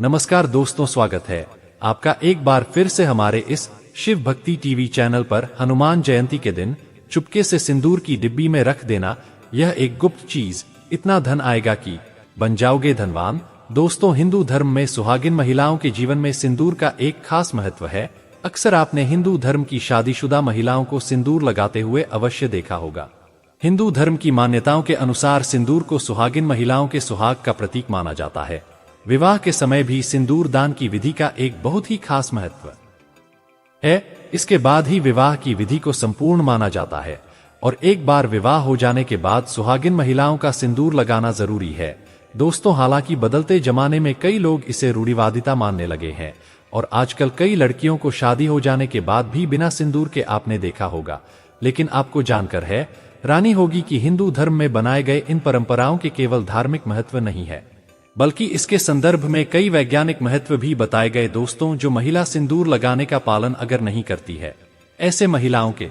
नमस्कार दोस्तों, स्वागत है आपका एक बार फिर से हमारे इस शिव भक्ति टीवी चैनल पर। हनुमान जयंती के दिन चुपके से सिंदूर की डिब्बी में रख देना, यह एक गुप्त चीज, इतना धन आएगा कि बन जाओगे धनवान। दोस्तों, हिंदू धर्म में सुहागिन महिलाओं के जीवन में सिंदूर का एक खास महत्व है। अक्सर आपने हिंदू धर्म की शादीशुदा महिलाओं को सिंदूर लगाते हुए अवश्य देखा होगा। हिंदू धर्म की मान्यताओं के अनुसार सिंदूर को सुहागिन महिलाओं के सुहाग का प्रतीक माना जाता है। विवाह के समय भी सिंदूर दान की विधि का एक बहुत ही खास महत्व है। इसके बाद ही विवाह की विधि को संपूर्ण माना जाता है और एक बार विवाह हो जाने के बाद सुहागिन महिलाओं का सिंदूर लगाना जरूरी है। दोस्तों, हालांकि बदलते जमाने में कई लोग इसे रूढ़िवादिता मानने लगे हैं और आजकल कई लड़कियों को शादी हो जाने के बाद भी बिना सिंदूर के आपने देखा होगा। लेकिन आपको जानकर है रानी होगी कि हिंदू धर्म में बनाए गए इन परंपराओं के केवल धार्मिक महत्व नहीं है, बल्कि इसके संदर्भ में कई वैज्ञानिक महत्व भी बताए गए। दोस्तों, जो महिला सिंदूर लगाने का पालन अगर नहीं करती है, ऐसे महिलाओं के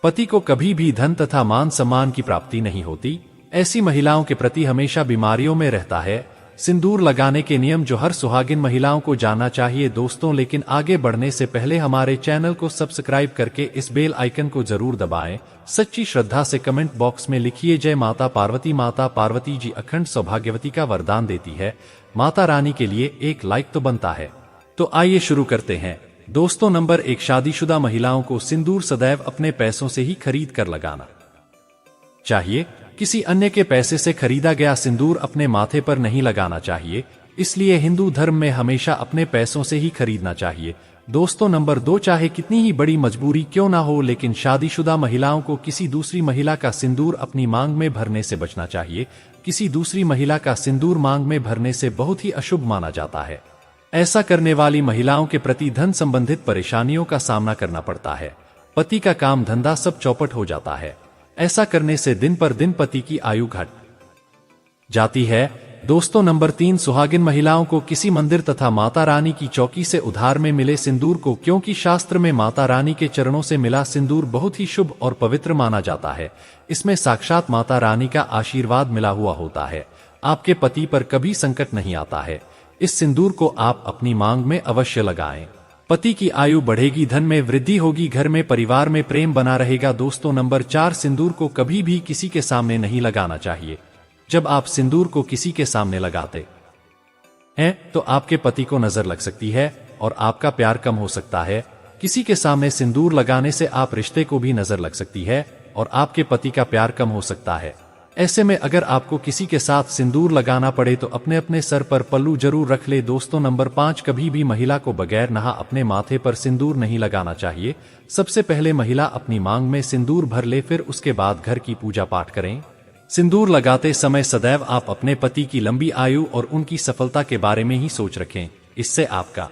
पति को कभी भी धन तथा मान सम्मान की प्राप्ति नहीं होती। ऐसी महिलाओं के प्रति हमेशा बीमारियों में रहता है। सिंदूर लगाने के नियम जो हर सुहागिन महिलाओं को जानना चाहिए। दोस्तों, लेकिन आगे बढ़ने से पहले हमारे चैनल को सब्सक्राइब करके इस बेल आइकन को जरूर दबाएं। सच्ची श्रद्धा से कमेंट बॉक्स में लिखिए जय माता पार्वती। माता पार्वती जी अखंड सौभाग्यवती का वरदान देती है। माता रानी के लिए एक लाइक तो बनता है। तो आइए शुरू करते हैं। दोस्तों, नंबर 1, शादीशुदा महिलाओं को सिंदूर सदैव अपने पैसों से ही खरीद कर लगाना चाहिए। किसी अन्य के पैसे से खरीदा गया सिंदूर अपने माथे पर नहीं लगाना चाहिए। इसलिए हिंदू धर्म में हमेशा अपने पैसों से ही खरीदना चाहिए। दोस्तों, नंबर 2, चाहे कितनी ही बड़ी मजबूरी क्यों ना हो, लेकिन शादीशुदा महिलाओं को किसी दूसरी महिला का सिंदूर अपनी मांग में भरने से बचना चाहिए। किसी दूसरी महिला का सिंदूर मांग में भरने से बहुत ही अशुभ माना जाता है। ऐसा करने वाली महिलाओं के प्रति धन संबंधित परेशानियों का सामना करना पड़ता है। पति का काम धंधा सब चौपट हो जाता है। ऐसा करने से दिन पर दिन पति की आयु घट जाती है। दोस्तों, नंबर 3, सुहागिन महिलाओं को किसी मंदिर तथा माता रानी की चौकी से उधार में मिले सिंदूर को, क्योंकि शास्त्र में माता रानी के चरणों से मिला सिंदूर बहुत ही शुभ और पवित्र माना जाता है। इसमें साक्षात माता रानी का आशीर्वाद मिला हुआ होता है। आपके पति पर कभी संकट नहीं आता है। इस सिंदूर को आप अपनी मांग में अवश्य लगाएं। पति की आयु बढ़ेगी, धन में वृद्धि होगी, घर में परिवार में प्रेम बना रहेगा। दोस्तों, नंबर 4, सिंदूर को कभी भी किसी के सामने नहीं लगाना चाहिए। जब आप सिंदूर को किसी के सामने लगाते हैं तो आपके पति को नजर लग सकती है और आपका प्यार कम हो सकता है। किसी के सामने सिंदूर लगाने से आप रिश्ते को भी नजर लग सकती है और आपके पति का प्यार कम हो सकता है। ऐसे में अगर आपको किसी के साथ सिंदूर लगाना पड़े तो अपने अपने सर पर पल्लू जरूर रख ले। दोस्तों, नंबर 5, कभी भी महिला को बगैर नहा अपने माथे पर सिंदूर नहीं लगाना चाहिए। सबसे पहले महिला अपनी मांग में सिंदूर भर ले, फिर उसके बाद घर की पूजा पाठ करें। सिंदूर लगाते समय सदैव आप अपने पति की लंबी आयु और उनकी सफलता के बारे में ही सोच रखें। इससे आपका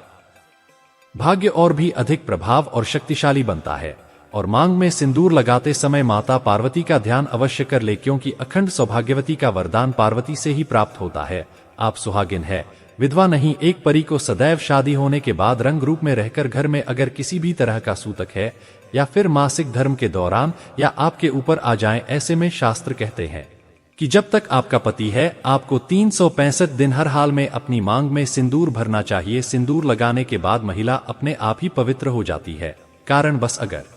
भाग्य और भी अधिक प्रभाव और शक्तिशाली बनता है। और मांग में सिंदूर लगाते समय माता पार्वती का ध्यान अवश्य कर ले, क्योंकि अखंड सौभाग्यवती का वरदान पार्वती से ही प्राप्त होता है। आप सुहागिन है, विधवा नहीं। एक परी को सदैव शादी होने के बाद रंग रूप में रहकर घर में अगर किसी भी तरह का सूतक है या फिर मासिक धर्म के दौरान या आपके ऊपर आ जाए, ऐसे में शास्त्र कहते हैं कि जब तक आपका पति है आपको 365 दिन हर हाल में अपनी मांग में सिंदूर भरना चाहिए। सिंदूर लगाने के बाद महिला अपने आप ही पवित्र हो जाती है। कारण बस अगर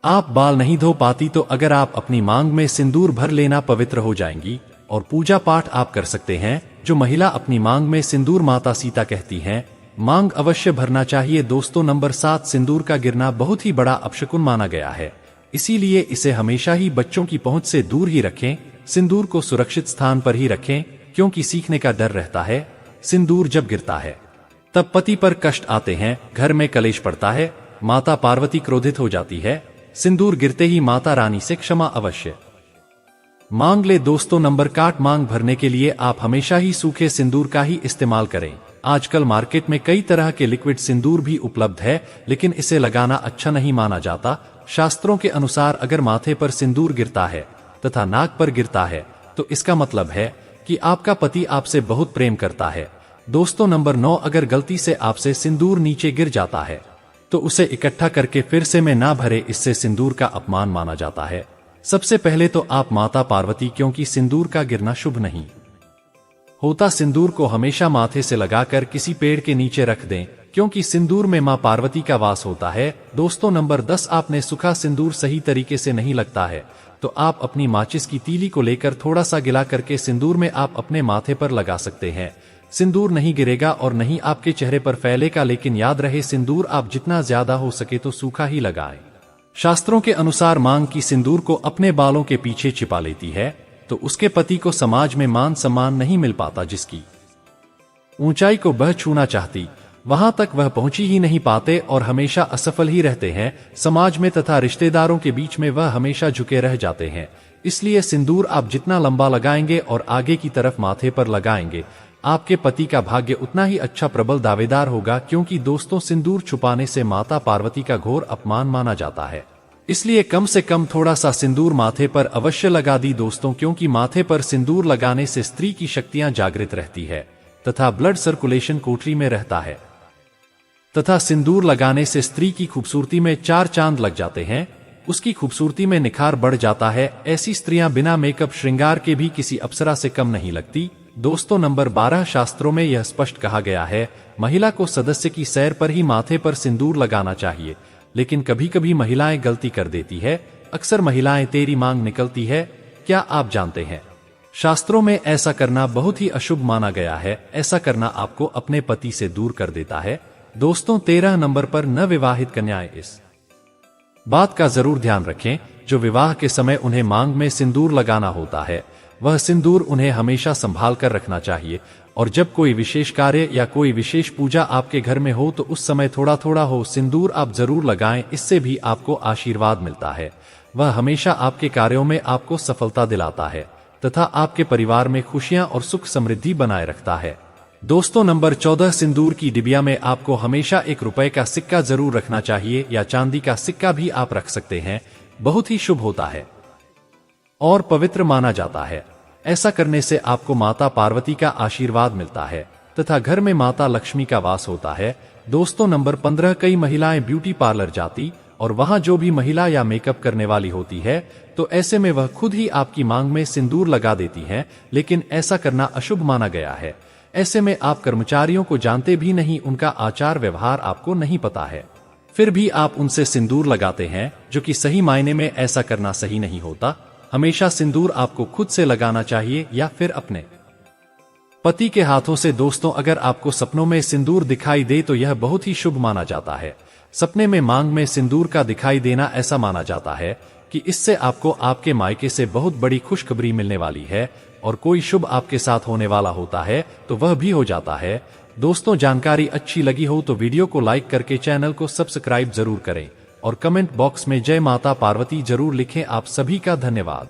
आप बाल नहीं धो पाती तो अगर आप अपनी मांग में सिंदूर भर लेना पवित्र हो जाएंगी और पूजा पाठ आप कर सकते हैं। जो महिला अपनी मांग में सिंदूर माता सीता कहती हैं, मांग अवश्य भरना चाहिए। दोस्तों, नंबर 7, सिंदूर का गिरना बहुत ही बड़ा अपशकुन माना गया है। इसीलिए इसे हमेशा ही बच्चों की पहुंच से दूर ही रखें। सिंदूर को सुरक्षित स्थान पर ही रखें, क्योंकि सीखने का डर रहता है। सिंदूर जब गिरता है तब पति पर कष्ट आते हैं, घर में कलेश पड़ता है, माता पार्वती क्रोधित हो जाती है। सिंदूर गिरते ही माता रानी से क्षमा अवश्य मांग ले। दोस्तों, नंबर 8, मांग भरने के लिए आप हमेशा ही सूखे सिंदूर का ही इस्तेमाल करें। आजकल मार्केट में कई तरह के लिक्विड सिंदूर भी उपलब्ध है, लेकिन इसे लगाना अच्छा नहीं माना जाता। शास्त्रों के अनुसार अगर माथे पर सिंदूर गिरता है तथा नाक पर गिरता है तो इसका मतलब है कि आपका पति आपसे बहुत प्रेम करता है। दोस्तों, नंबर 9, अगर गलती से आपसे सिंदूर नीचे गिर जाता है तो उसे इकट्ठा करके फिर से में ना भरे, इससे सिंदूर का अपमान माना जाता है। सबसे पहले तो आप माता पार्वती, क्योंकि सिंदूर का गिरना शुभ नहीं होता सिंदूर को हमेशा माथे से लगाकर किसी पेड़ के नीचे रख दें, क्योंकि सिंदूर में मां पार्वती का वास होता है। दोस्तों नंबर 10, आपने सूखा सिंदूर सही तरीके से नहीं लगता है तो आप अपनी माचिस की तीली को लेकर थोड़ा सा गिला करके सिंदूर में आप अपने माथे पर लगा सकते हैं। सिंदूर नहीं गिरेगा और नहीं आपके चेहरे पर फैलेगा, लेकिन याद रहे सिंदूर आप जितना ज्यादा हो सके तो सूखा ही लगाएं। शास्त्रों के अनुसार मांग की सिंदूर को अपने बालों के पीछे छिपा लेती है तो उसके पति को समाज में मान सम्मान नहीं मिल पाता। जिसकी ऊंचाई को वह छूना चाहती वहां तक वह पहुंची ही नहीं पाते और हमेशा असफल ही रहते हैं। समाज में तथा रिश्तेदारों के बीच में वह हमेशा झुके रह जाते हैं। इसलिए सिंदूर आप जितना लंबा लगाएंगे और आगे की तरफ माथे पर लगाएंगे, आपके पति का भाग्य उतना ही अच्छा प्रबल दावेदार होगा। क्योंकि दोस्तों सिंदूर छुपाने से माता पार्वती का घोर अपमान माना जाता है। इसलिए कम से कम थोड़ा सा सिंदूर माथे पर अवश्य लगा दी दोस्तों, क्योंकि माथे पर सिंदूर लगाने से स्त्री की शक्तियां जागृत रहती है तथा ब्लड सर्कुलेशन कोठरी में रहता है तथा सिंदूर लगाने से स्त्री की खूबसूरती में 4 चांद लग जाते हैं, उसकी खूबसूरती में निखार बढ़ जाता है। ऐसी स्त्रियां बिना मेकअप श्रृंगार के भी किसी अप्सरा से कम नहीं लगती। दोस्तों नंबर 12, शास्त्रों में यह स्पष्ट कहा गया है महिला को सदस्य की सैर पर ही माथे पर सिंदूर लगाना चाहिए, लेकिन कभी कभी महिलाएं गलती कर देती है। अक्सर महिलाएं तेरी मांग निकलती है, क्या आप जानते हैं शास्त्रों में ऐसा करना बहुत ही अशुभ माना गया है। ऐसा करना आपको अपने पति से दूर कर देता है। दोस्तों 13 नंबर पर नवविवाहित कन्याएं इस बात का जरूर ध्यान रखें, जो विवाह के समय उन्हें मांग में सिंदूर लगाना होता है वह सिंदूर उन्हें हमेशा संभाल कर रखना चाहिए। और जब कोई विशेष कार्य या कोई विशेष पूजा आपके घर में हो तो उस समय थोड़ा थोड़ा हो सिंदूर आप जरूर लगाएं, इससे भी आपको आशीर्वाद मिलता है। वह हमेशा आपके कार्यों में आपको सफलता दिलाता है तथा आपके परिवार में खुशियां और सुख समृद्धि बनाए रखता है। दोस्तों नंबर 14, सिंदूर की डिबिया में आपको हमेशा 1 रुपए का सिक्का जरूर रखना चाहिए या चांदी का सिक्का भी आप रख सकते हैं। बहुत ही शुभ होता है और पवित्र माना जाता है। ऐसा करने से आपको माता पार्वती का आशीर्वाद मिलता है तथा घर में माता लक्ष्मी का वास होता है। दोस्तों नंबर 15, कई महिलाएं ब्यूटी पार्लर जाती और वहां जो भी महिला या मेकअप करने वाली होती है तो ऐसे में वह खुद ही आपकी मांग में सिंदूर लगा देती हैं, लेकिन ऐसा करना अशुभ माना गया है। ऐसे में आप कर्मचारियों को जानते भी नहीं, उनका आचार व्यवहार आपको नहीं पता है, फिर भी आप उनसे सिंदूर लगाते हैं, जो कि सही मायने में ऐसा करना सही नहीं होता। हमेशा सिंदूर आपको खुद से लगाना चाहिए या फिर अपने पति के हाथों से। दोस्तों अगर आपको सपनों में सिंदूर दिखाई दे तो यह बहुत ही शुभ माना जाता है। सपने में मांग में सिंदूर का दिखाई देना ऐसा माना जाता है कि इससे आपको आपके मायके से बहुत बड़ी खुशखबरी मिलने वाली है और कोई शुभ आपके साथ होने वाला होता है तो वह भी हो जाता है। दोस्तों जानकारी अच्छी लगी हो तो वीडियो को लाइक करके चैनल को सब्सक्राइब जरूर करें और कमेंट बॉक्स में जय माता पार्वती जरूर लिखें। आप सभी का धन्यवाद।